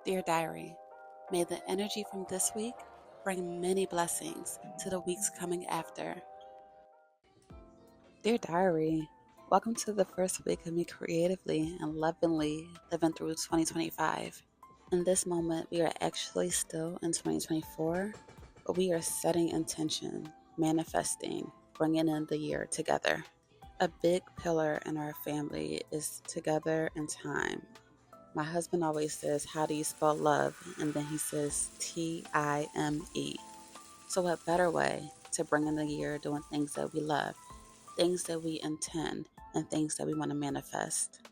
Dear Diary, may the energy from this week bring many blessings to the weeks coming after. Dear Diary, welcome to the first week of me creatively and lovingly living through 2025. In this moment, we are actually still in 2024, but we are setting intention, manifesting, bringing in the year together. A big pillar in our family is together in time. My husband always says, "How do you spell love?" And then he says, Time. So, what better way to bring in the year doing things that we love, things that we intend, and things that we want to manifest?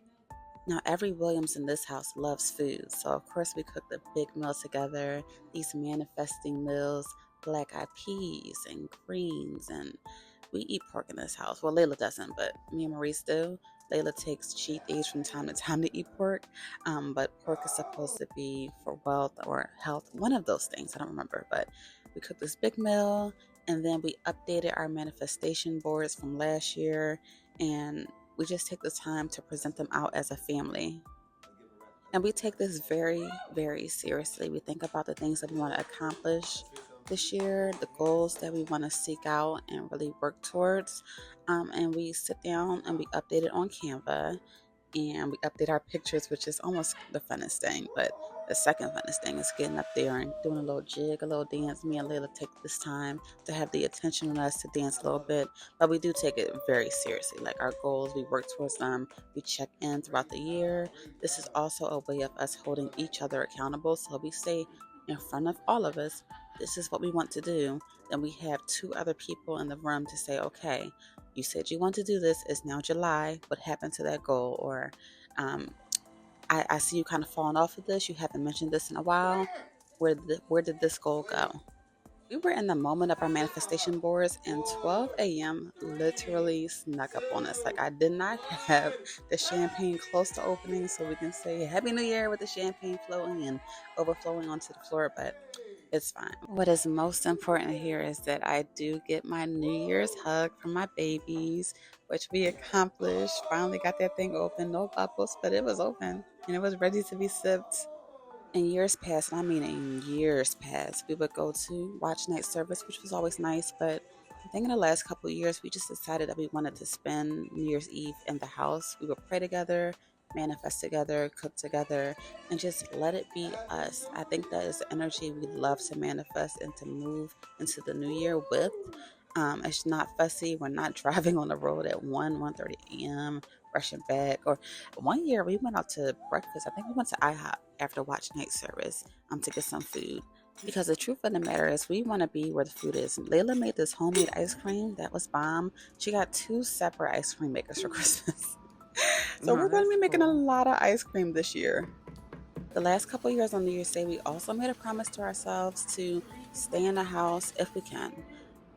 Now, every Williams in this house loves food. So, of course, we cooked a big meal together, these manifesting meals, black eyed peas and greens, and we eat pork in this house. Well, Layla doesn't, but me and Maurice do. Layla takes cheat days from time to time to eat pork, but pork is supposed to be for wealth or health, one of those things. I don't remember, but we cooked this big meal, and then we updated our manifestation boards from last year, and we just take the time to present them out as a family. And we take this very, very seriously. We think about the things that we want to accomplish this year, the goals that we want to seek out and really work towards. And we sit down and we update it on Canva, and we update our pictures, which is almost the funnest thing. But the second funnest thing is getting up there and doing a little jig, a little dance. Me and Layla take this time to have the attention on us to dance a little bit, but we do take it very seriously. Like our goals, we work towards them. We check in throughout the year. This is also a way of us holding each other accountable. So we say in front of all of us, this is what we want to do. Then we have two other people in the room to say, okay, you said you want to do this. It's now July. What happened to that goal? Or um, I see you kind of falling off of this. You haven't mentioned this in a while. Where did this goal go? We were in the moment of our manifestation boards, and 12 a.m. literally snuck up on us. Like, I did not have the champagne close to opening so we can say Happy New Year with the champagne flowing and overflowing onto the floor, but it's fine. What is most important here is that I do get my New Year's hug from my babies, which we accomplished. Finally got that thing open. No bubbles, but it was open and it was ready to be sipped. In years past, and I mean in years past, we would go to watch night service, which was always nice. But I think in the last couple of years, we just decided that we wanted to spend New Year's Eve in the house. We would pray together, manifest together, cook together, and just let it be us. I think that is the energy we love to manifest and to move into the new year with. It's not fussy. We're not driving on the road at 1:30 a.m., rushing back. Or one year we went out to breakfast. I think we went to IHOP after watch night service to get some food. Because the truth of the matter is, we want to be where the food is. Layla made this homemade ice cream that was bomb. She got two separate ice cream makers for Christmas. So No, we're going to that's be making a cool. lot of ice cream this year. The last couple of years on New Year's Day, we also made a promise to ourselves to stay in the house if we can.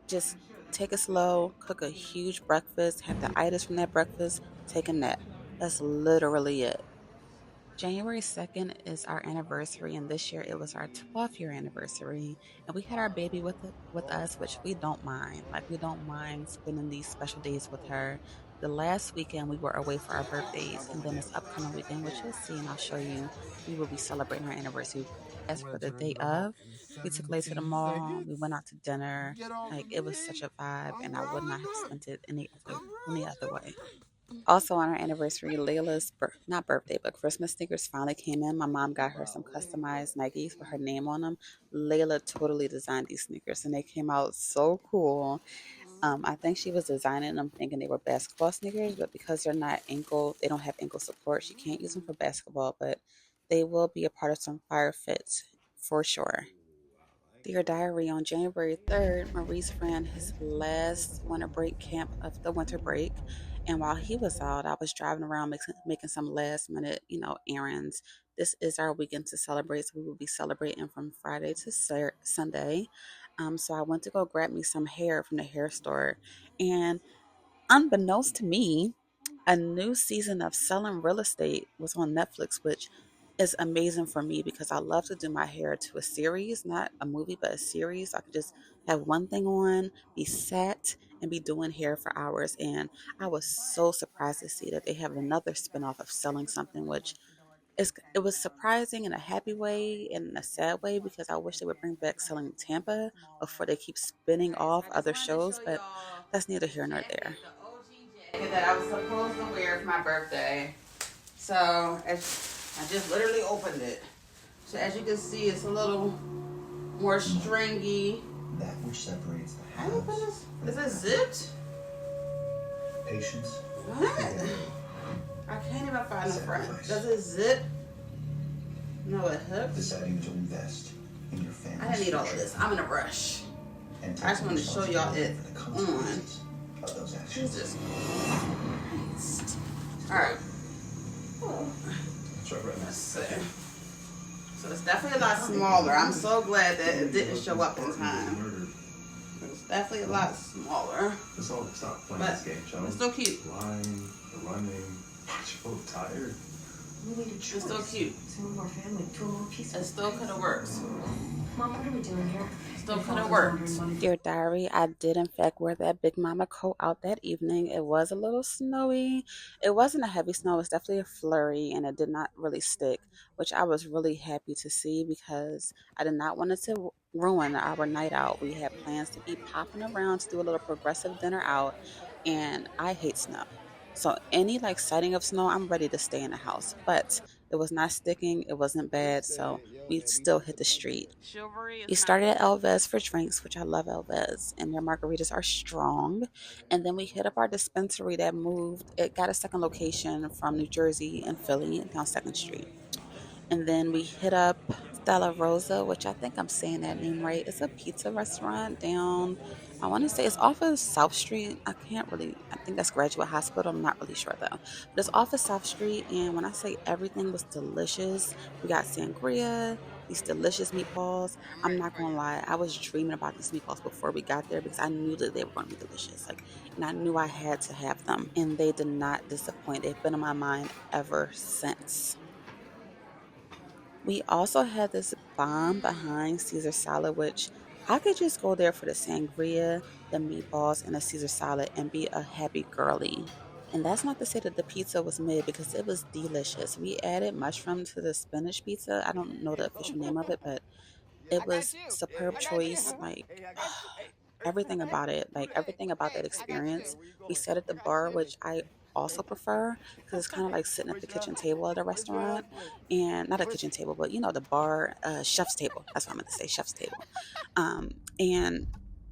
Just take it slow, cook a huge breakfast, have the items from that breakfast, take a nap. That's literally it. January 2nd is our anniversary, and this year it was our 12th year anniversary. And we had our baby with us, which we don't mind. Like, we don't mind spending these special days with her. The last weekend we were away for our birthdays, and then this upcoming weekend, which you'll see and I'll show you, we will be celebrating our anniversary. As for the day of, we took Lay to the mall, we went out to dinner. Like, it was such a vibe, and I would not have spent it any other way. Also on our anniversary, Layla's not birthday, but Christmas sneakers finally came in. My mom got her some customized Nikes with her name on them. Layla totally designed these sneakers, and they came out so cool. I think she was designing them thinking they were basketball sneakers, but because they don't have ankle support, she can't use them for basketball, but they will be a part of some fire fits for sure. Dear Diary, on January 3rd, Maurice ran his last winter break camp of the winter break. And while he was out, I was driving around making some last minute, errands. This is our weekend to celebrate. So we will be celebrating from Friday to Sunday. So I went to go grab me some hair from the hair store. And unbeknownst to me, a new season of Selling Real Estate was on Netflix, which is amazing for me because I love to do my hair to a series, not a movie, but a series. I could just have one thing on, be set, and be doing hair for hours. And I was so surprised to see that they have another spinoff of Selling Something, which it was surprising in a happy way and in a sad way because I wish they would bring back selling Tampa before they keep spinning Okay, so off I just other wanted to shows, show but y'all that's neither the here nor jacket, there. the OG jacket that I was supposed to wear for my birthday. So as I just literally opened it. So as you can see, it's a little more stringy. That which separates the house. How do you put this? Is it zipped? Patience. What? I can't even find the front. Does it zip? No, it hooks. Deciding to invest in your family. I didn't need all of this. I'm in a rush. I just wanted to show y'all it on. Jesus Christ. Alright. Let's see. So it's definitely a lot smaller. I'm so glad that it didn't show up in time. It's definitely a lot smaller. Let's all stop playing this game, shall we? It's still cute. Lying, running, so tired. It's still cute. It still could have worked. Mom, what are we doing here? Still could have worked. Dear Diary, I did in fact wear that Big Mama coat out that evening. It was a little snowy. It wasn't a heavy snow, it was definitely a flurry and it did not really stick, which I was really happy to see because I did not want it to ruin our night out. We had plans to be popping around to do a little progressive dinner out, and I hate snow. So any like sighting of snow, I'm ready to stay in the house. But it was not sticking, it wasn't bad, so we still hit the street. Chivalry We is not started at dead. Elvez for drinks, which I love Elvez, and their margaritas are strong. And then we hit up our dispensary that moved. It got a second location from New Jersey and Philly down Second Street. And then we hit up Stella Rosa, which I think I'm saying that name right. It's a pizza restaurant down, I want to say it's off of South Street. I can't really, I think that's Graduate Hospital. I'm not really sure though. But it's off of South Street. And when I say everything was delicious, we got sangria, these delicious meatballs. I'm I'm ready not for going to you. lie. I was dreaming about these meatballs before we got there because I knew that they were going to be delicious. Like, and I knew I had to have them. And they did not disappoint. They've been in my mind ever since. We also had this bomb behind Caesar salad, which I could just go there for the sangria, the meatballs, and the Caesar salad and be a happy girly. And that's not to say that the pizza was mid because it was delicious. We added mushroom to the spinach pizza. I don't know the official name of it, but it I got was you. superb I got choice. you. Like Hey, I got you. Hey, everything about it, like hey, everything about that hey, I got you. experience. Where you We going? sat at the I got bar, you. which I also prefer because it's kind of like sitting at the Where's your kitchen table at a Where's your restaurant, husband? and not a Where's kitchen table, but you know the bar, chef's table. That's what I meant to say, chef's table. And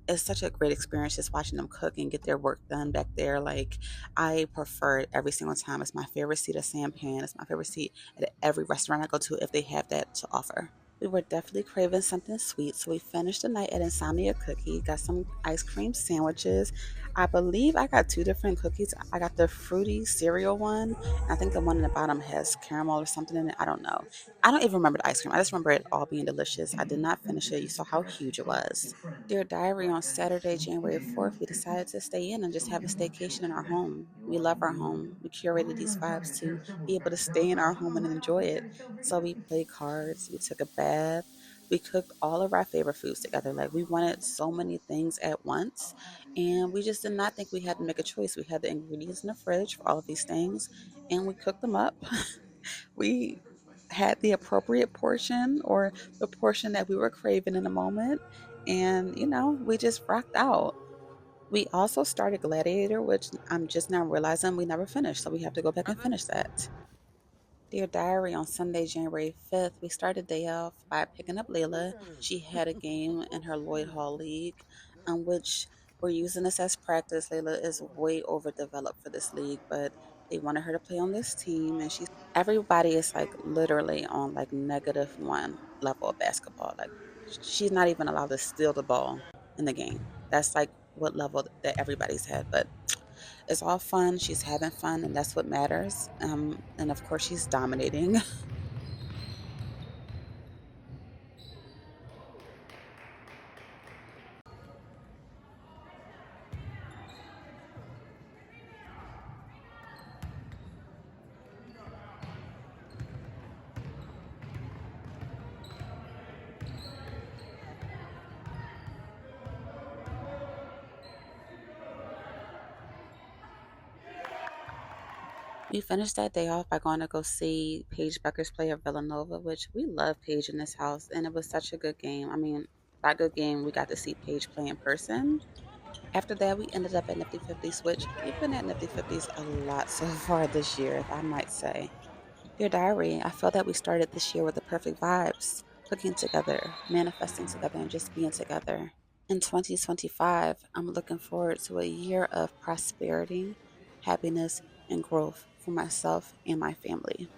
it's such a great experience just watching them cook and get their work done back there. Like I prefer it every single time. It's my favorite seat at Sampan. It's my favorite seat at every restaurant I go to if they have that to offer. We were definitely craving something sweet, so we finished the night at Insomnia Cookie, got some ice cream sandwiches. I believe I got two different cookies. I got the fruity cereal one, and I think the one in the bottom has caramel or something in it. I don't know. I don't even remember the ice cream. I just remember it all being delicious. I did not finish it. You saw how huge it was. Dear Diary, on Saturday, January 4th, we decided to stay in and just have a staycation in our home. We love our home. We curated these vibes to be able to stay in our home and enjoy it. So we played cards, we took a bath, we cooked all of our favorite foods together. Like we wanted so many things at once, and we just did not think we had to make a choice. We had the ingredients in the fridge for all of these things, and we cooked them up. We had the appropriate portion or the portion that we were craving in the moment, and we just rocked out. We also started Gladiator, which I'm just now realizing we never finished, so we have to go back and Brother? finish that. Dear Diary, on Sunday, January 5th, we started the day off by picking up Layla. She had a game in her Lloyd Hall League, which we're using this as practice. Layla is way overdeveloped for this league, but they wanted her to play on this team, and everybody is like literally on like -1 level of basketball. Like she's not even allowed to steal the ball in the game. That's like what level that everybody's at. But it's all fun. She's having fun, and that's what matters. And of course, she's dominating. We finished that day off by going to go see Paige Bueckers play at Villanova, which we love Paige in this house, and it was such a good game. I mean, by good game, we got to see Paige play in person. After that, we ended up at Nifty Fifty, which we've been at Nifty Fifties a lot so far this year, if I might say. Dear Diary, I felt that we started this year with the perfect vibes, cooking together, manifesting together, and just being together. In 2025, I'm looking forward to a year of prosperity, happiness, and growth for myself and my family.